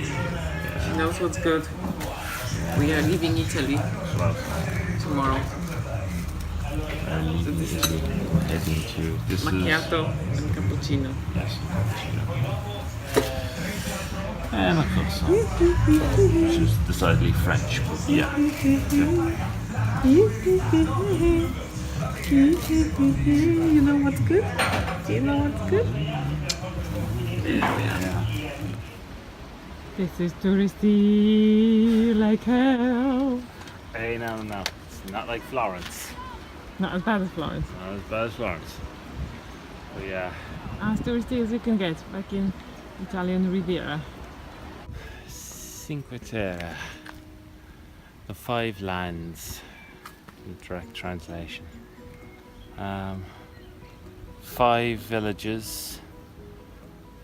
She knows what's good. We are leaving Italy Well, tomorrow. So this is heading to this macchiato and cappuccino. Yes, cappuccino. And a croissant, which is decidedly French, but yeah. You know what's good? Do you know what's good? Yeah. This is touristy like hell. Hey, no. It's not like Florence. Not as bad as Florence. Not as bad as Florence. But yeah. As touristy as you can get back in Italian Riviera. Cinque Terre. The five lands. In direct translation. 5 villages.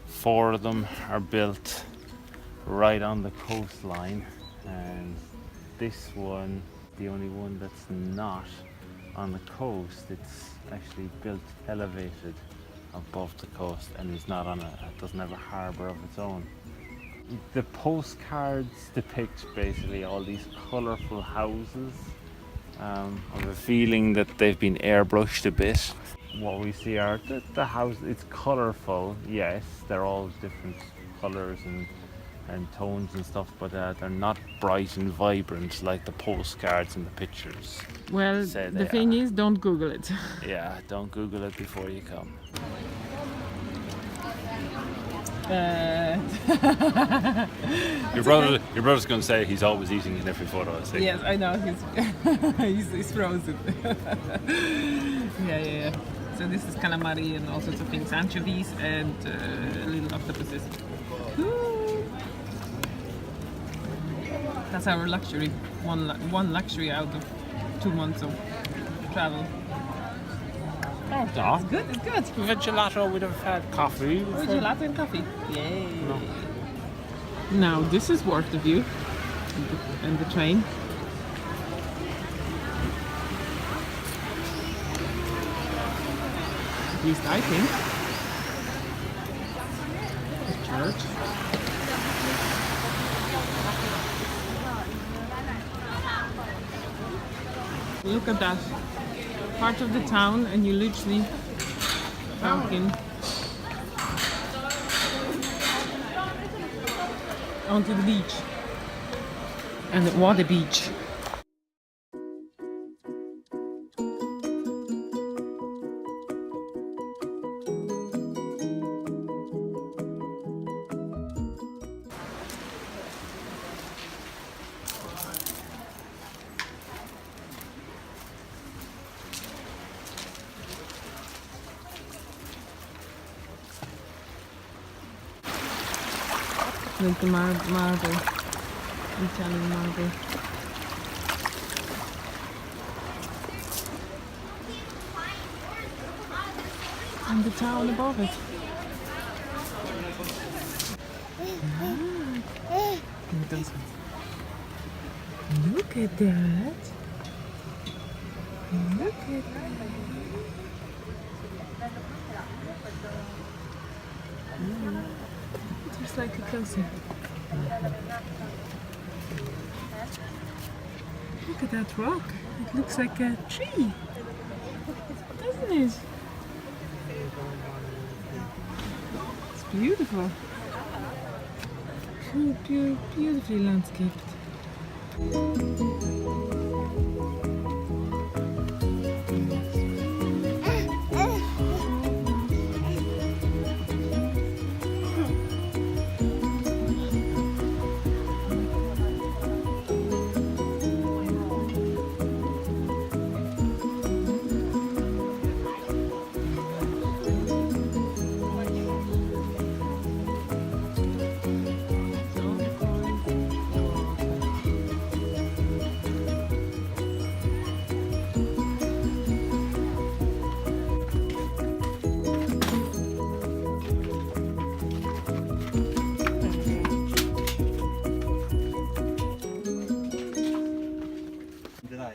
4 of them are built right on the coastline, and this one, the only one that's not on the coast. It's actually built elevated above the coast and is not on it doesn't have a harbour of its own. The postcards depict basically all these colourful houses. I have a feeling that they've been airbrushed a bit. What we see are the house, it's colourful, yes, they're all different colours and tones and stuff, but they're not bright and vibrant like the postcards and the pictures. Well, the thing is, don't Google it. Yeah, don't Google it before you come. Your brother's going to say he's always eating in every photo I see. Yes, I know, he's frozen. Yeah. So this is calamari and all sorts of things, anchovies and little octopuses. That's our luxury. One luxury out of 2 months of travel. Oh, It's good, it's good. we've had gelato, we'd have had coffee. Oh, gelato and coffee. Yay. No. Now this is worth the view and the train. At least I think. The church. Look at that. Part of the town and you literally walking onto the beach. And what a beach. Like the marble, Italian marble. And the town above it. Look at that. Look at that. Just like a close-up. Look at that rock. It looks like a tree, doesn't it? It's beautiful. Beautifully landscaped.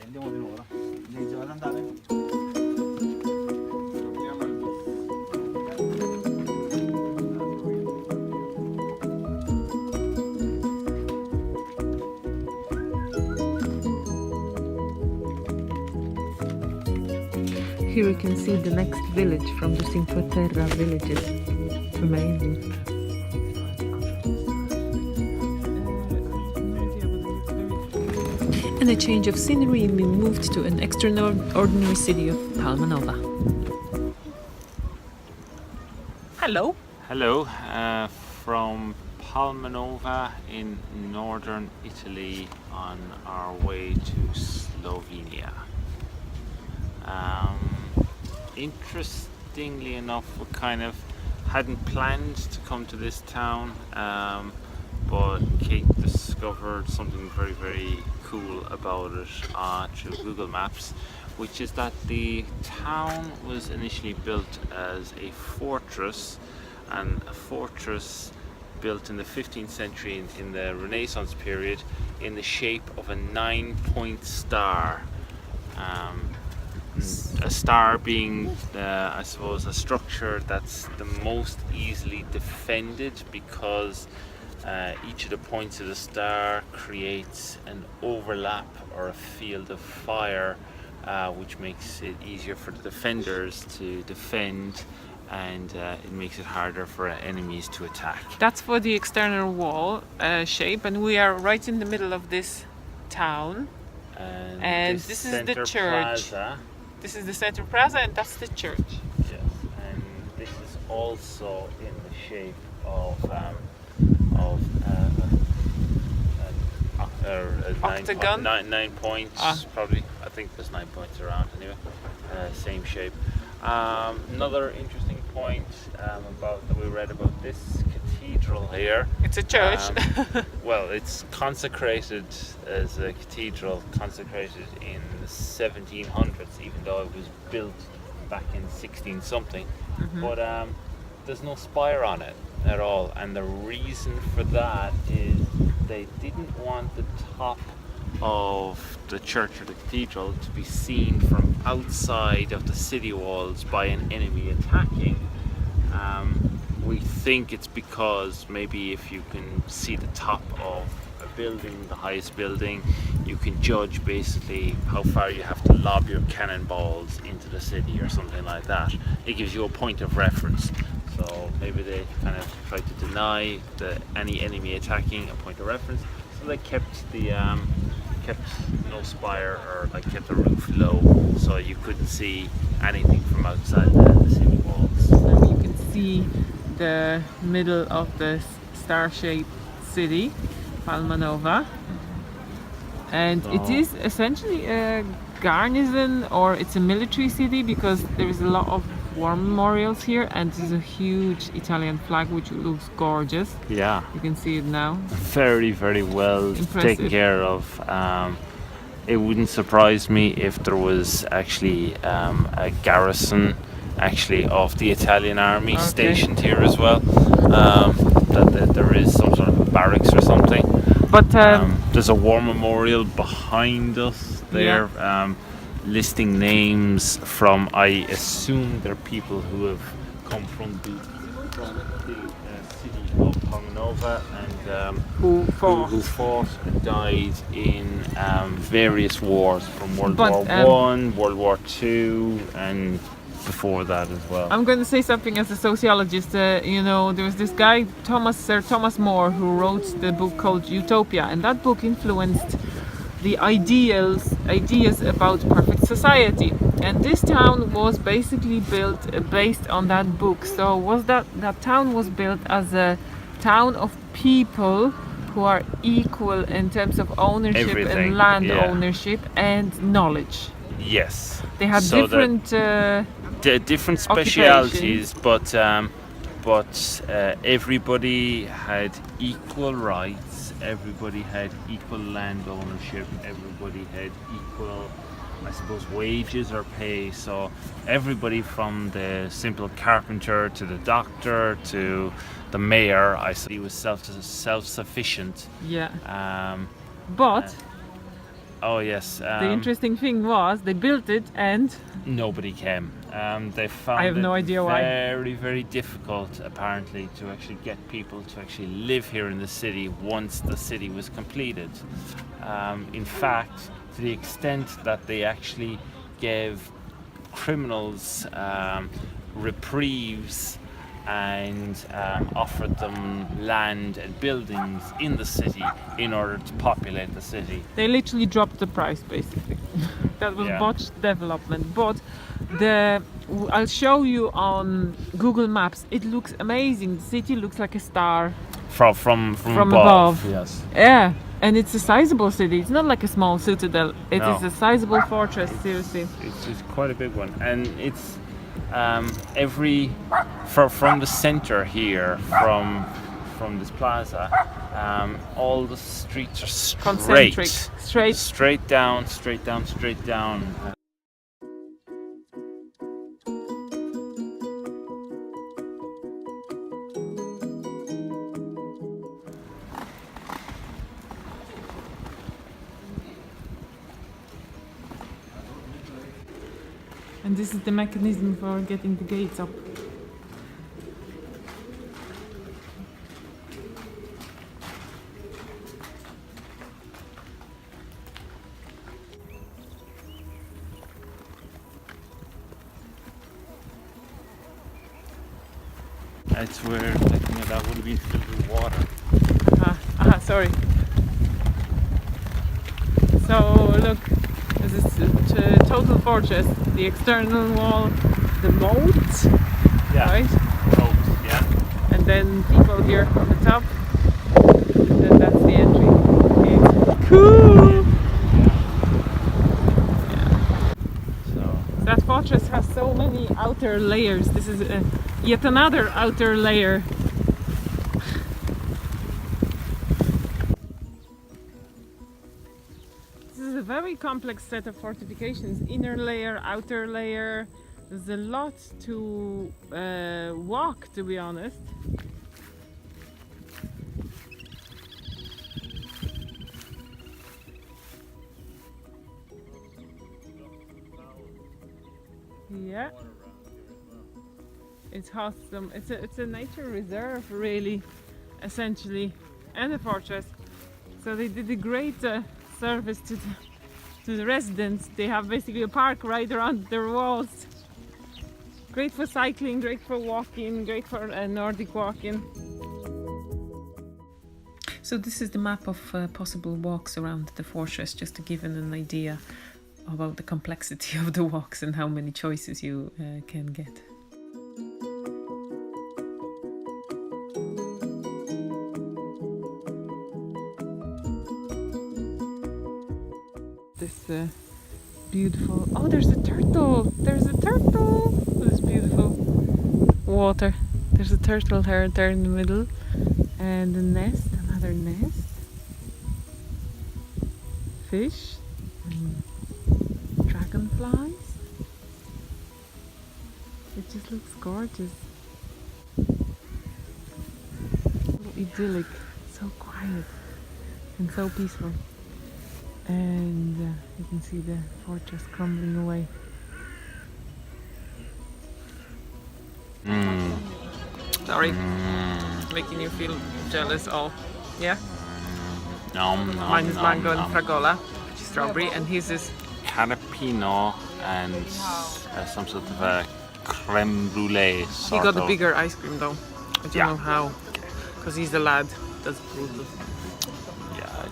Andiamo di nuovo. Inizio ad andare. Here you can see the next village from the Cinque Terre villages. Amazing. And a change of scenery, and we moved to an extraordinary city of Palmanova. Hello. Hello, from Palmanova in northern Italy on our way to Slovenia. Interestingly enough, we kind of hadn't planned to come to this town, but Kate discovered something very, very cool about it through Google Maps, which is that the town was initially built as a fortress, and a fortress built in the 15th century in the Renaissance period in the shape of a 9-point star. A star being, I suppose, a structure that's the most easily defended because each of the points of the star creates an overlap or a field of fire, which makes it easier for the defenders to defend, and it makes it harder for enemies to attack. That's for the external wall shape, and we are right in the middle of this town. And this is the church. Plaza. This is the center plaza, and that's the church. Yes, and this is also in the shape of Octagon? nine points, probably. I think there's 9 points around anyway. Same shape. Another interesting point about that we read about this cathedral here. It's a church. Well, it's consecrated as a cathedral, consecrated in the 1700s, even though it was built back in 16 something. But there's no spire on it at all, and the reason for that is they didn't want the top of the church or the cathedral to be seen from outside of the city walls by an enemy attacking. We think it's because maybe if you can see the top of a building, the highest building, you can judge basically how far you have to lob your cannonballs into the city or something like that. It gives you a point of reference. So maybe they kind of tried to deny any enemy attacking a point of reference. So they kept no spire, or kept the roof low, so you couldn't see anything from outside the city walls. So you can see the middle of the star-shaped city, Palmanova, and it is essentially a garrison, or it's a military city, because there is a lot of war memorials here, and there's a huge Italian flag which looks gorgeous. Yeah, you can see it now. Very, very well taken care of. It wouldn't surprise me if there was actually a garrison of the Italian army stationed here as well. That there is some sort of barracks or something. But there's a war memorial behind us there. Listing names from, I assume they're people who have come from the city of Palmanova, and who fought and died in various wars, from World War One, World War Two, and before that as well. I'm going to say something as a sociologist. There was this guy, Sir Thomas More, who wrote the book called Utopia, and that book influenced the ideas about perfect society, and this town was basically built based on that book. So that town was built as a town of people who are equal in terms of ownership and land ownership and knowledge. Yes, they had different specialities, but everybody had equal rights. Everybody had equal land ownership. Everybody had equal, I suppose, wages or pay. So everybody from the simple carpenter to the doctor to the mayor, I suppose, he was self-sufficient. Yeah. But oh yes. The interesting thing was they built it and nobody came. They found I have no idea why. Very, very difficult, apparently, to actually get people to actually live here in the city once the city was completed. In fact, to the extent that they actually gave criminals reprieves and offered them land and buildings in the city in order to populate the city. They literally dropped the price basically. That was Yeah. botched development. But I'll show you on Google Maps. It looks amazing. The city looks like a star From above. Yes. Yeah, and it's a sizable city. It's not like a small citadel. It No. is a sizable fortress. Seriously. It's quite a big one, and it's from the center here, from this plaza, all the streets are Concentric. straight down, straight down, straight down. And this is the mechanism for getting the gates up. That's where that would have been filled with water. Sorry. So look, this is a total fortress. The external wall, the moat, Yeah. right? Moat, yeah. And then people here on the top. And then that's the entry. It's cool! So That fortress has so many outer layers. This is yet another outer layer. This is a very complex set of fortifications. Inner layer, outer layer. There's a lot to walk, to be honest. Yeah. It's awesome. It's a nature reserve, really, essentially, and a fortress. So they did a great service to the residents. They have basically a park right around their walls. Great for cycling, great for walking, great for Nordic walking. So this is the map of possible walks around the fortress, just to give an idea about the complexity of the walks and how many choices you can get. This beautiful... Oh, there's a turtle! There's a turtle! This beautiful water. There's a turtle there in the middle. And a nest, another nest. Fish. Dragonflies. It just looks gorgeous. So idyllic, so quiet and so peaceful. And you can see the fortress crumbling away. Sorry, making you feel jealous. Oh, yeah. Mine is mango and fragola, which is strawberry, and his is Carapino and some sort of a creme brulee. He got a bigger ice cream though. I don't know how, because he's a lad. That's brutal. Yeah,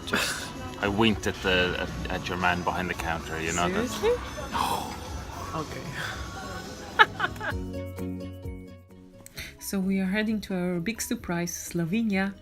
I winked at your man behind the counter. You know. Seriously? Okay. So we are heading to our big surprise, Slovenia.